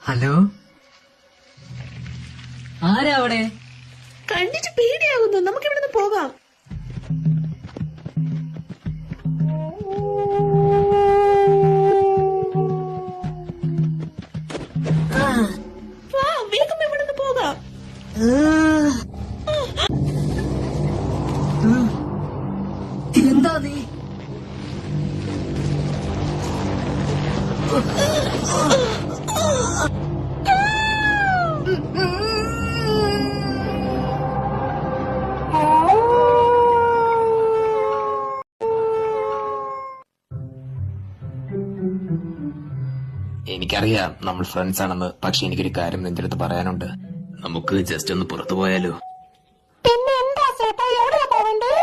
Hello, ആരാ അവിടെ? കണ്ടിട്ട് പേടിയാകുന്നു. നമുക്ക് ഇവിടുന്ന് പോകാം. വാ, വേഗം ഇവിടുന്ന് പോകാം. എന്താ നീ? എനിക്കറിയാം നമ്മൾ ഫ്രണ്ട്സ് ആണെന്ന്, പക്ഷെ എനിക്കൊരു കാര്യം നിന്റെ അടുത്ത് പറയാനുണ്ട്. നമുക്ക് ജസ്റ്റ് ഒന്ന് പുറത്തു പോയാലോ? പിന്നെ എന്താ ചേട്ടാ, എവിടെയാ പോവണ്ടേ?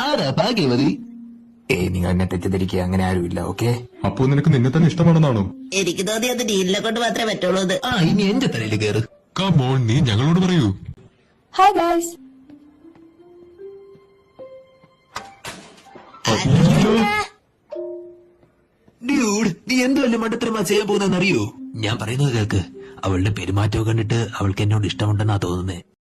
ആരാ ഭാഗ്യവതി? നിങ്ങൾ എന്നെ തെറ്റിദ്ധരിക്കുക, അങ്ങനെ ആരുമില്ല. ഓക്കെ, അപ്പോ നിനക്ക് നിന്നെ തന്നെ ഇഷ്ടമാണെന്നാണോ? എനിക്ക് തോന്നിയത് ഡീലിനെ കൊണ്ട് മാത്രമേ പറ്റുള്ളൂ. ഇനി എന്റെ തലയിൽ കയറ്. കമോൺ, നീ ഞങ്ങളോട് പറയൂ. Hi guys. ഡ്യൂഡ്, നീ എന്തോ അല്ലേ മണ്ടത്തരമാ ചെയ്യാൻ പോകുന്നതെന്ന് അറിയോ? ഞാൻ പറയുന്നത് കേൾക്ക്. അവളുടെ പെരുമാറ്റം കണ്ടിട്ട് അവൾക്ക് എന്നോട് ഇഷ്ടമുണ്ടെന്നാ തോന്നുന്നേ.